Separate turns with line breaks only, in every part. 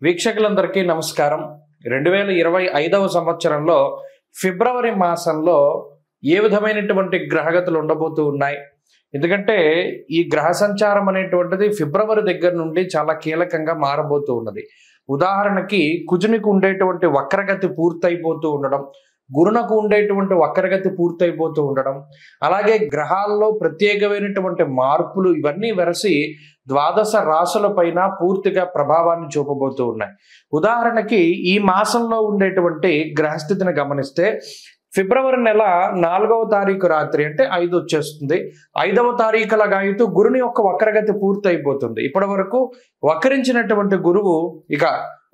వీక్షకులందరికీ నమస్కారం. 2025వ సంవత్సరంలో ఫిబ్రవరి మాసంలో ఏ విధమైనటువంటి గ్రహగతులు ఉండబోతూ ఉన్నాయి? ఎందుకంటే ఈ గ్రహ సంచారం అనేటువంటిది ఫిబ్రవరి దగ్గర నుండి చాలా కీలకంగా మారబోతూ ఉన్నది. ఉదాహరణకి కుజునికి ఉండేటువంటి వక్రగతి పూర్తయిపోతూ ఉండడం, గురునకు ఉండేటువంటి వక్రగతి పూర్తయిపోతూ ఉండడం, అలాగే గ్రహాల్లో ప్రత్యేకమైనటువంటి మార్పులు ఇవన్నీ వెరసి ద్వాదశ రాశుల పైన పూర్తిగా ప్రభావాన్ని చూపబోతూ ఉన్నాయి. ఉదాహరణకి ఈ మాసంలో ఉండేటువంటి గ్రహస్థితిని గమనిస్తే ఫిబ్రవరి నెల 4వ తారీఖు రాత్రి అంటే 5 వచ్చేస్తుంది. 5వ తారీఖుల గాయతూ గురుని యొక్క వక్రగతి పూర్తయిపోతుంది. ఇప్పటి వరకు వక్రించినటువంటి గురువు ఇక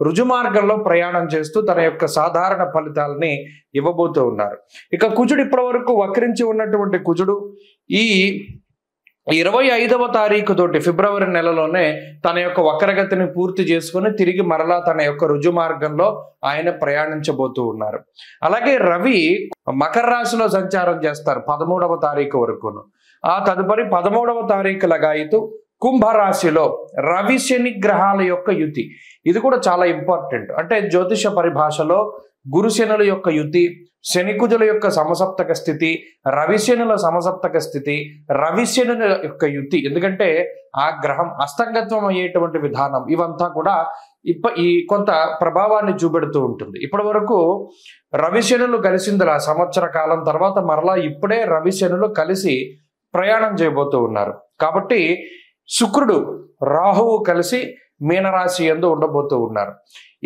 రుజుమార్గంలో ప్రయాణం చేస్తూ తన యొక్క సాధారణ ఫలితాలని ఇవ్వబోతూ ఉన్నారు. ఇక కుజుడు ఇప్పటి వరకు వక్రించి ఉన్నటువంటి కుజుడు ఈ 25వ తారీఖు తోటి ఫిబ్రవరి నెలలోనే తన యొక్క వక్రగతిని పూర్తి చేసుకుని తిరిగి మరలా తన యొక్క రుజు మార్గంలో ఆయన ప్రయాణించబోతూ ఉన్నారు. అలాగే రవి మకర రాశిలో సంచారం చేస్తారు 13వ తారీఖు వరకును. ఆ తదుపరి 13వ తారీఖు లగాయితూ కుంభరాశిలో రవి శని గ్రహాల యొక్క యుతి. ఇది కూడా చాలా ఇంపార్టెంట్. అంటే జ్యోతిష పరిభాషలో గురు శనుల యొక్క యుతి, శని కుజుల యొక్క సమసప్తక స్థితి, రవిశనుల సమసప్తక స్థితి, రవిశనుల యొక్క యుతి. ఎందుకంటే ఆ గ్రహం అస్తంగత్వం అయ్యేటువంటి విధానం ఇవంతా కూడా ఈ కొంత ప్రభావాన్ని చూపెడుతూ ఉంటుంది. ఇప్పటి వరకు రవిశనులు కలిసిందిలా సంవత్సర కాలం తర్వాత మరలా ఇప్పుడే రవిశనులు కలిసి ప్రయాణం చేయబోతూ ఉన్నారు. కాబట్టి శుక్రుడు రాహువు కలిసి మీనరాశి యందు ఉండబోతూ ఉన్నారు.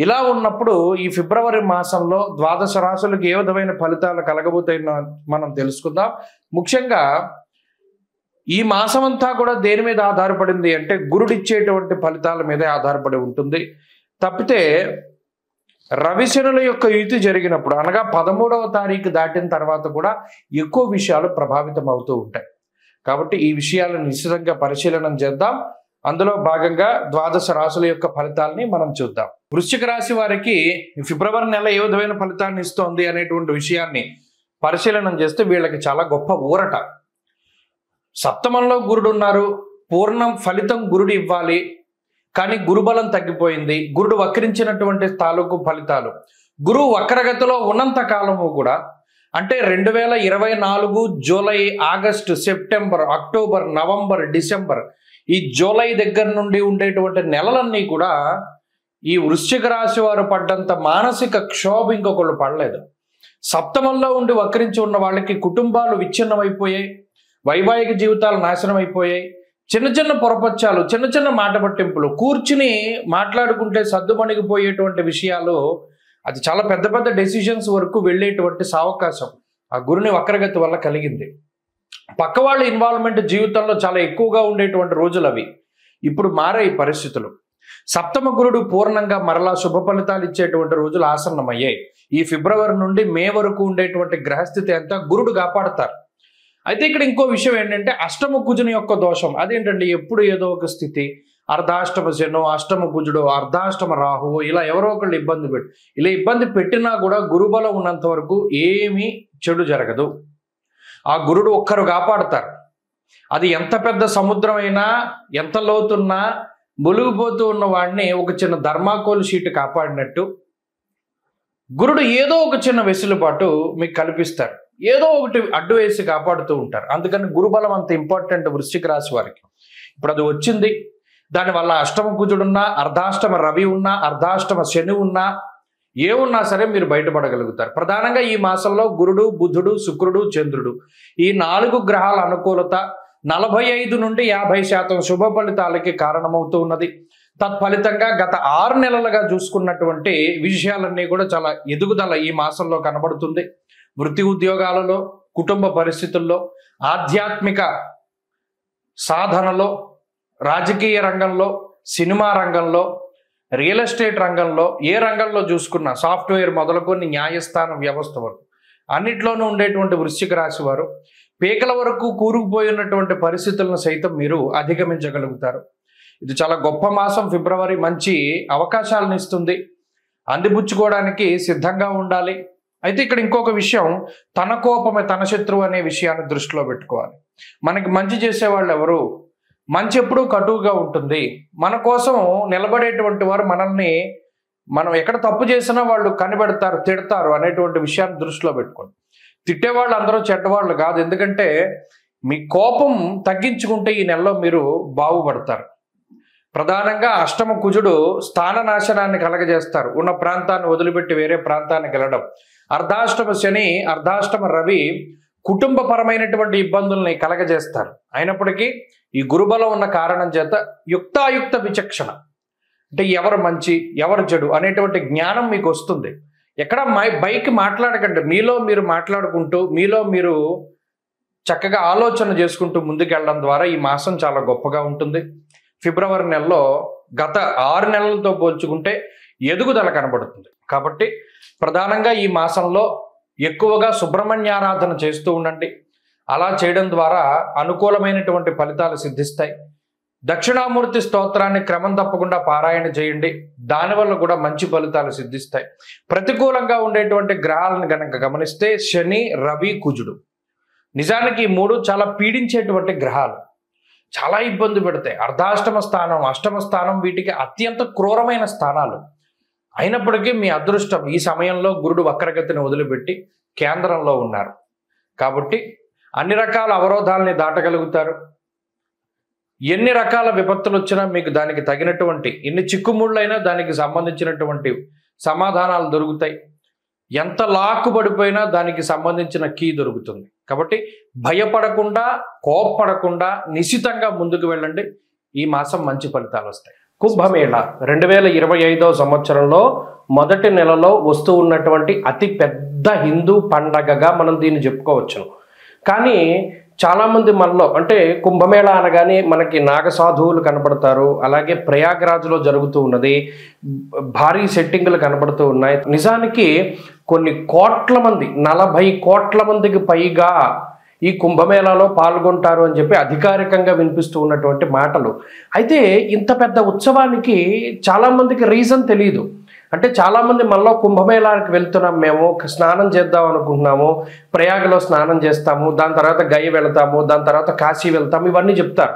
ఇలా ఉన్నప్పుడు ఈ ఫిబ్రవరి మాసంలో ద్వాదశ రాశులకు ఏ విధమైన ఫలితాలు కలగబోతాయో మనం తెలుసుకుందాం. ముఖ్యంగా ఈ మాసం అంతా కూడా దేని మీద ఆధారపడింది అంటే గురుడిచ్చేటువంటి ఫలితాల మీదే ఆధారపడి ఉంటుంది. తప్పితే రవిశనుల యొక్క యుతి జరిగినప్పుడు అనగా 13వ తారీఖు దాటిన తర్వాత కూడా ఎక్కువ విషయాలు ప్రభావితం అవుతూ ఉంటాయి. కాబట్టి ఈ విషయాలను నిశ్చితంగా పరిశీలన చేద్దాం. అందులో భాగంగా ద్వాదశ రాశుల యొక్క ఫలితాలని మనం చూద్దాం. వృశ్చిక రాశి వారికి ఫిబ్రవరి నెల ఏ విధమైన ఫలితాన్ని ఇస్తోంది అనేటువంటి విషయాన్ని పరిశీలన చేస్తే వీళ్ళకి చాలా గొప్ప ఊరట. సప్తమంలో గురుడు ఉన్నారు, పూర్ణం ఫలితం గురుడు ఇవ్వాలి, కానీ గురుబలం తగ్గిపోయింది. గురుడు వక్రించినటువంటి తాలూకు ఫలితాలు గురువు వక్రగతిలో ఉన్నంత కాలము కూడా అంటే 2024 July, August, September, October, November, December ఈ జూలై దగ్గర నుండి ఉండేటువంటి నెలలన్నీ కూడా ఈ వృశ్చిక రాశి వారు పడ్డంత మానసిక క్షోభ ఇంకొకళ్ళు పడలేదు. సప్తమంలో ఉండి వక్రించి ఉన్న వాళ్ళకి కుటుంబాలు విచ్ఛిన్నమైపోయాయి, వైవాహిక జీవితాలు నాశనం అయిపోయాయి. చిన్న చిన్న పొరపచ్చాలు, చిన్న చిన్న మాట పట్టింపులు, కూర్చుని మాట్లాడుకుంటే సద్దుమణిగిపోయేటువంటి విషయాలు, అది చాలా పెద్ద పెద్ద డెసిషన్స్ వరకు వెళ్ళేటువంటి సావకాశం ఆ గురుని వక్రగతి వల్ల కలిగింది. పక్క వాళ్ళ ఇన్వాల్వ్మెంట్ జీవితంలో చాలా ఎక్కువగా ఉండేటువంటి రోజులు అవి. ఇప్పుడు మారే పరిస్థితులు. సప్తమ గురుడు పూర్ణంగా మరలా శుభ ఫలితాలు ఇచ్చేటువంటి రోజులు ఆసన్నమయ్యాయి. ఈ ఫిబ్రవరి నుండి మే వరకు ఉండేటువంటి గ్రహస్థితి అంతా గురుడు కాపాడతారు. అయితే ఇక్కడ ఇంకో విషయం ఏంటంటే అష్టమ కుజుని యొక్క దోషం. అదేంటండి, ఎప్పుడు ఏదో ఒక స్థితి, అర్ధాష్టమ శను, అష్టమ కుజుడు, అర్ధాష్టమ రాహువు, ఇలా ఎవరో ఒకళ్ళు ఇలా ఇబ్బంది పెట్టినా కూడా గురుబలం ఉన్నంత వరకు ఏమీ చెడు జరగదు. ఆ గురుడు ఒక్కరు కాపాడతారు. అది ఎంత పెద్ద సముద్రమైనా, ఎంత లోతున్నా మునిగిపోతూ ఉన్న వాడిని ఒక చిన్న ధర్మాకోల్ షీట్ కాపాడినట్టు గురుడు ఏదో ఒక చిన్న వెసులుబాటు మీకు కల్పిస్తారు. ఏదో ఒకటి అడ్డు వేసి కాపాడుతూ ఉంటారు. అందుకని గురుబలం అంత ఇంపార్టెంట్ వృశ్చిక రాశి వారికి. ఇప్పుడు అది వచ్చింది. దానివల్ల అష్టమ కుజుడున్నా, అర్ధాష్టమ రవి ఉన్నా, అర్ధాష్టమ శని ఉన్నా, ఏమున్నా సరే మీరు బయటపడగలుగుతారు. ప్రధానంగా ఈ మాసంలో గురుడు, బుధుడు, శుక్రుడు, చంద్రుడు ఈ 4 గ్రహాల అనుకూలత 45 నుండి 50% శుభ ఫలితాలకి కారణమవుతూ ఉన్నది. తత్ఫలితంగా గత 6 నెలలుగా చూసుకున్నటువంటి విషయాలన్నీ కూడా చాలా ఎదుగుదల ఈ మాసంలో కనబడుతుంది. వృత్తి ఉద్యోగాలలో, కుటుంబ పరిస్థితుల్లో, ఆధ్యాత్మిక సాధనలో, రాజకీయ రంగంలో, సినిమా రంగంలో, రియల్ ఎస్టేట్ రంగంలో, ఏ రంగంలో చూసుకున్నా, సాఫ్ట్వేర్ మొదలుకొని న్యాయస్థానం వ్యవస్థ వరకు అన్నిట్లోనూ ఉండేటువంటి వృశ్చిక రాశి వారు పీకల వరకు కూరుకుపోయినటువంటి పరిస్థితులను సైతం మీరు అధిగమించగలుగుతారు. ఇది చాలా గొప్ప మాసం. ఫిబ్రవరి మంచి అవకాశాలను ఇస్తుంది. అందిపుచ్చుకోవడానికి సిద్ధంగా ఉండాలి. అయితే ఇక్కడ ఇంకొక విషయం, తన కోపమే తన శత్రువు అనే విషయాన్ని దృష్టిలో పెట్టుకోవాలి. మనకి మంచి చేసేవాళ్ళు ఎవరు? మంచి ఎప్పుడూ కటువుగా ఉంటుంది. మన కోసం నిలబడేటువంటి వారు మనల్ని మనం ఎక్కడ తప్పు చేసినా వాళ్ళు కనిపెడతారు, తిడతారు అనేటువంటి విషయాన్ని దృష్టిలో పెట్టుకోండి. తిట్టేవాళ్ళు అందరూ చెడ్డవాళ్ళు కాదు. ఎందుకంటే మీ కోపం తగ్గించుకుంటే ఈ నెలలో మీరు బాగుపడతారు. ప్రధానంగా అష్టమ కుజుడు స్థాన నాశనాన్ని కలగజేస్తారు. ఉన్న ప్రాంతాన్ని వదిలిపెట్టి వేరే ప్రాంతానికి వెళ్ళడం. అర్ధాష్టమ శని, అర్ధాష్టమ రవి కుటుంబపరమైనటువంటి ఇబ్బందుల్ని కలగజేస్తారు. అయినప్పటికీ ఈ గురుబలం ఉన్న కారణం చేత యుక్తాయుక్త విచక్షణ, అంటే ఎవరు మంచి ఎవరు చెడు అనేటువంటి జ్ఞానం మీకు వస్తుంది. ఎక్కడ బైక్ మాట్లాడకండి, మీలో మీరు మాట్లాడుకుంటూ మీలో మీరు చక్కగా ఆలోచన చేసుకుంటూ ముందుకెళ్ళడం ద్వారా ఈ మాసం చాలా గొప్పగా ఉంటుంది. ఫిబ్రవరి నెలలో గత 6 నెలలతో పోల్చుకుంటే ఎదుగుదల కనబడుతుంది. కాబట్టి ప్రధానంగా ఈ మాసంలో ఎక్కువగా సుబ్రహ్మణ్యారాధన చేస్తూ ఉండండి. అలా చేయడం ద్వారా అనుకూలమైనటువంటి ఫలితాలు సిద్ధిస్తాయి. దక్షిణామూర్తి స్తోత్రాన్ని క్రమం తప్పకుండా పారాయణ చేయండి. దానివల్ల కూడా మంచి ఫలితాలు సిద్ధిస్తాయి. ప్రతికూలంగా ఉండేటువంటి గ్రహాలను కనుక గమనిస్తే శని, రవి, కుజుడు నిజానికి ఈ 3 చాలా పీడించేటువంటి గ్రహాలు, చాలా ఇబ్బంది పెడతాయి. అర్ధాష్టమ స్థానం, అష్టమ స్థానం వీటికి అత్యంత క్రూరమైన స్థానాలు. అయినప్పటికీ మీ అదృష్టం ఈ సమయంలో గురుడు వక్రగతిని వదిలిపెట్టి కేంద్రంలో ఉన్నారు. కాబట్టి అన్ని రకాల అవరోధాలని దాటగలుగుతారు. ఎన్ని రకాల విపత్తులు వచ్చినా మీకు దానికి తగినటువంటి, ఎన్ని చిక్కుముళ్ళైనా దానికి సంబంధించినటువంటి సమాధానాలు దొరుకుతాయి. ఎంత లాక్కుబడిపోయినా దానికి సంబంధించిన కీ దొరుకుతుంది. కాబట్టి భయపడకుండా, కోప్పడకుండా నిశితంగా ముందుకు వెళ్ళండి. ఈ మాసం మంచి ఫలితాలు వస్తాయి. కుంభమేళ 2025వ సంవత్సరంలో మొదటి నెలలో వస్తూ ఉన్నటువంటి అతి పెద్ద హిందూ పండగగా మనం దీన్ని చెప్పుకోవచ్చును. కానీ చాలామంది మనలో, అంటే కుంభమేళ అనగానే మనకి నాగసాధువులు కనపడతారు. అలాగే ప్రయాగ్రాజ్లో జరుగుతూ ఉన్నది, భారీ సెట్టింగులు కనపడుతూ ఉన్నాయి. నిజానికి కొన్ని కోట్ల మంది, 40 కోట్ల మందికి పైగా ఈ కుంభమేళాలో పాల్గొంటారు అని చెప్పి అధికారికంగా వినిపిస్తూ ఉన్నటువంటి మాటలు. అయితే ఇంత పెద్ద ఉత్సవానికి చాలామందికి రీజన్ తెలియదు. అంటే చాలామంది మనలో కుంభమేళానికి వెళ్తున్నాం, మేము స్నానం చేద్దాం అనుకుంటున్నాము, ప్రయాగలో స్నానం చేస్తాము, దాని తర్వాత గయ వెళ్తాము, దాని తర్వాత కాశీ వెళ్తాము, ఇవన్నీ చెప్తారు.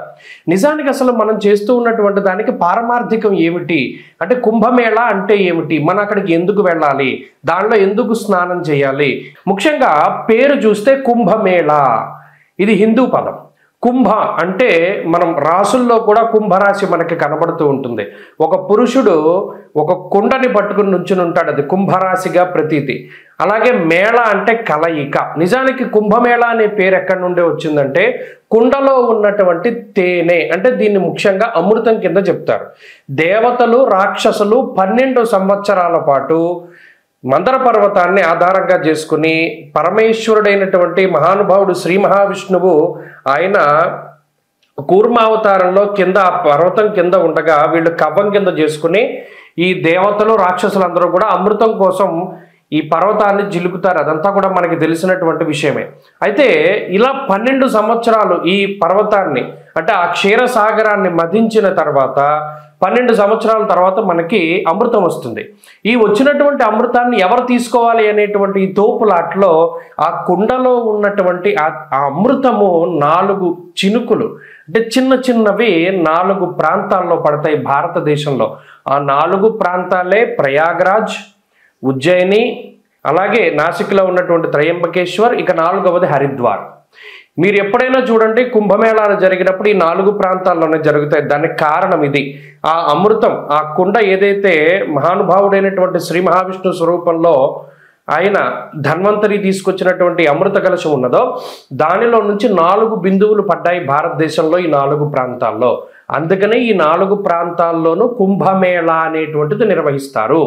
నిజానికి అసలు మనం చేస్తూ ఉన్నటువంటి దానికి పారమార్థికం ఏమిటి, అంటే కుంభమేళ అంటే ఏమిటి, మనం అక్కడికి ఎందుకు వెళ్ళాలి, దానిలో ఎందుకు స్నానం చేయాలి. ముఖ్యంగా పేరు చూస్తే కుంభమేళ, ఇది హిందూ పదం. కుంభ అంటే మనం రాసుల్లో కూడా కుంభరాశి మనకి కనబడుతూ ఉంటుంది. ఒక పురుషుడు ఒక కుండని పట్టుకుని నుంచుని ఉంటాడు, అది కుంభరాశిగా ప్రతీతి. అలాగే మేళ అంటే కలయిక. నిజానికి కుంభమేళ అనే పేరు ఎక్కడి నుండి వచ్చిందంటే కుండలో ఉన్నటువంటి తేనె, అంటే దీన్ని ముఖ్యంగా అమృతం కింద చెప్తారు. దేవతలు, రాక్షసులు 12 సంవత్సరాల పాటు మందర పర్వతాన్ని ఆధారంగా చేసుకుని పరమేశ్వరుడైనటువంటి మహానుభావుడు శ్రీ మహావిష్ణువు ఆయన కూర్మావతారంలో కింద పర్వతం కింద ఉండగా వీళ్ళు కవ్వం కింద చేసుకుని ఈ దేవతలు, రాక్షసులందరూ కూడా అమృతం కోసం ఈ పర్వతాన్ని జిలుకుతారు. అదంతా కూడా మనకి తెలిసినటువంటి విషయమే. అయితే ఇలా 12 సంవత్సరాలు ఈ పర్వతాన్ని, అంటే ఆ క్షీరసాగరాన్ని మధించిన తర్వాత 12 సంవత్సరాల తర్వాత మనకి అమృతం వస్తుంది. ఈ వచ్చినటువంటి అమృతాన్ని ఎవరు తీసుకోవాలి అనేటువంటి ఈ తోపులాట్లో ఆ కుండలో ఉన్నటువంటి ఆ అమృతము 4 చినుకులు, అంటే చిన్న చిన్నవి 4 ప్రాంతాల్లో పడతాయి భారతదేశంలో. ఆ 4 ప్రాంతాలే ప్రయాగ్రాజ్, ఉజ్జయిని, అలాగే నాసిక్లో ఉన్నటువంటి త్రయంబకేశ్వర్, ఇక 4వది హరిద్వార్. మీరు ఎప్పుడైనా చూడండి కుంభమేళాలు జరిగినప్పుడు ఈ 4 ప్రాంతాల్లోనే జరుగుతాయి. దానికి కారణం ఇది. ఆ అమృతం, ఆ కుండ ఏదైతే మహానుభావుడైనటువంటి శ్రీ మహావిష్ణు స్వరూపంలో ఆయన ధన్వంతరి తీసుకొచ్చినటువంటి అమృత కలశం ఉన్నదో దానిలో నుంచి 4 బిందువులు పడ్డాయి భారతదేశంలో ఈ 4 ప్రాంతాల్లో. అందుకనే ఈ 4 ప్రాంతాల్లోనూ కుంభమేళ అనేటువంటిది నిర్వహిస్తారు.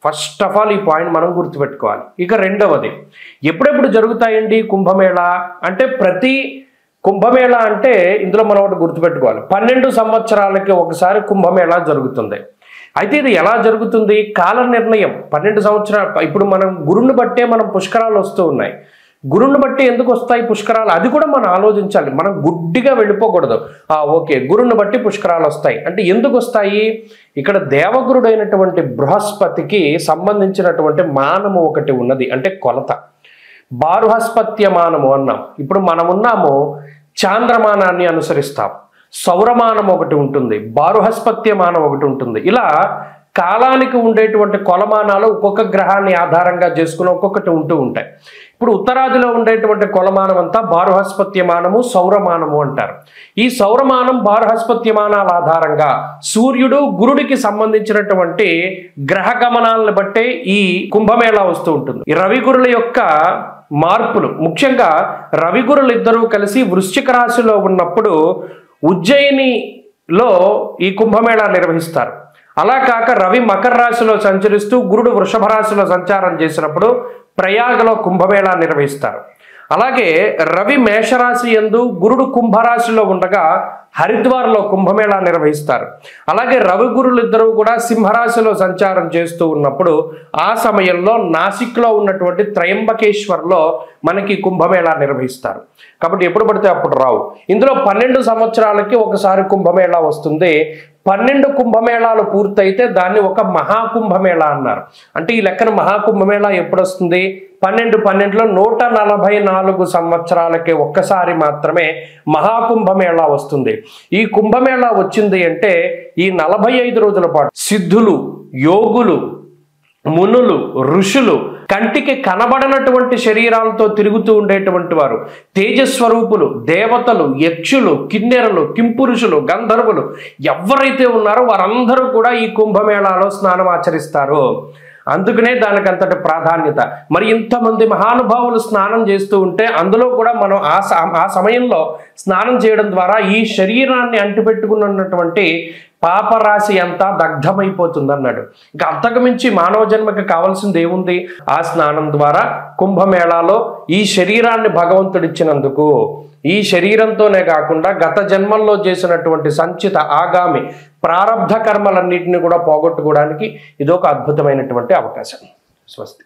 ఫస్ట్ ఆఫ్ ఆల్ ఈ పాయింట్ మనం గుర్తుపెట్టుకోవాలి. ఇక రెండవది, ఎప్పుడెప్పుడు జరుగుతాయండి కుంభమేళ అంటే, ప్రతి కుంభమేళ అంటే ఇందులో మనం ఒకటి గుర్తుపెట్టుకోవాలి, 12 సంవత్సరాలకి ఒకసారి కుంభమేళ జరుగుతుంది. అయితే ఇది ఎలా జరుగుతుంది, కాల నిర్ణయం 12 సంవత్సరాలు. ఇప్పుడు మనం గురుని బట్టే మనం పుష్కరాలు వస్తూ ఉన్నాయి. గురుని బట్టి ఎందుకు వస్తాయి పుష్కరాలు, అది కూడా మనం ఆలోచించాలి. మనం గుడ్డిగా వెళ్ళిపోకూడదు. ఓకే, గురుని బట్టి పుష్కరాలు వస్తాయి అంటే ఎందుకు వస్తాయి, ఇక్కడ దేవగురుడైనటువంటి బృహస్పతికి సంబంధించినటువంటి మానము ఒకటి ఉన్నది, అంటే కొలత. బారుహస్పత్య మానము అన్నాం. ఇప్పుడు మనం ఉన్నాము చాంద్రమానాన్ని అనుసరిస్తాం. సౌరమానం ఒకటి ఉంటుంది, బారుహస్పత్య మానం ఒకటి ఉంటుంది. ఇలా కాలానికి ఉండేటువంటి కొలమానాలు ఒక్కొక్క గ్రహాన్ని ఆధారంగా చేసుకుని ఒక్కొక్కటి ఉంటూ ఉంటాయి. ఇప్పుడు ఉత్తరాదిలో ఉండేటువంటి కొలమానం అంతా బారుహస్పత్యమానము, సౌరమానము అంటారు. ఈ సౌరమానం, బారుహస్పత్యమానాల ఆధారంగా సూర్యుడు, గురుడికి సంబంధించినటువంటి గ్రహ గమనాలను బట్టే ఈ కుంభమేళా వస్తూ ఉంటుంది. ఈ రవిగురుల యొక్క మార్పులు, ముఖ్యంగా రవిగురులు ఇద్దరూ కలిసి వృశ్చిక రాశిలో ఉన్నప్పుడు ఉజ్జయినిలో ఈ కుంభమేళా నిర్వహిస్తారు. అలా కాక రవి మకర రాశిలో సంచరిస్తూ గురుడు వృషభ రాశిలో సంచారం చేసినప్పుడు ప్రయాగలో కుంభమేళా నిర్వహిస్తారు. అలాగే రవి మేషరాశి యందు, గురుడు కుంభరాశిలో ఉండగా హరిద్వార్లో కుంభమేళా నిర్వహిస్తారు. అలాగే రవి గురులు ఇద్దరు కూడా సింహరాశిలో సంచారం చేస్తూ ఉన్నప్పుడు ఆ సమయంలో నాసిక్లో ఉన్నటువంటి త్రయంబకేశ్వర్లో మనకి కుంభమేళా నిర్వహిస్తారు. కాబట్టి ఎప్పుడు పడితే అప్పుడు రావు. ఇందులో 12 సంవత్సరాలకి ఒకసారి కుంభమేళా వస్తుంది. 12 కుంభమేళాలు పూర్తయితే దాన్ని ఒక మహాకుంభమేళా అన్నారు. అంటే ఈ లెక్కన మహాకుంభమేళా ఎప్పుడు వస్తుంది? 12లో 144 సంవత్సరాలకి ఒక్కసారి మాత్రమే మహాకుంభమేళా వస్తుంది. ఈ కుంభమేళా వచ్చింది అంటే ఈ 45 రోజుల పాటు సిద్ధులు, యోగులు, మునులు, ఋషులు, కంటికి కనబడనటువంటి శరీరాలతో తిరుగుతూ ఉండేటువంటి వారు, తేజస్వరూపులు, దేవతలు, యక్షులు, కిన్నెరలు, కింపురుషులు, గంధర్వులు ఎవరైతే ఉన్నారో వారందరూ కూడా ఈ కుంభమేళాలో స్నానం ఆచరిస్తారు. అందుకనే దానికి అంతటి ప్రాధాన్యత. మరి ఇంతమంది మహానుభావులు స్నానం చేస్తూ ఉంటే అందులో కూడా మనం ఆ సమయంలో స్నానం చేయడం ద్వారా ఈ శరీరాన్ని అంటిపెట్టుకున్నటువంటి పాపరాశి అంతా దగ్ధమైపోతుంది అన్నాడు. ఇంకా అంతకు మించి మానవ జన్మకి కావాల్సింది ఏముంది? ఆ స్నానం ద్వారా కుంభమేళాలో ఈ శరీరాన్ని భగవంతుడిచ్చినందుకు, ఈ శరీరంతోనే కాకుండా గత జన్మల్లో చేసినటువంటి సంచిత ఆగామి ప్రారబ్ధ కర్మలన్నింటినీ కూడా పోగొట్టుకోవడానికి ఇదొక అద్భుతమైనటువంటి అవకాశం. స్వస్తి.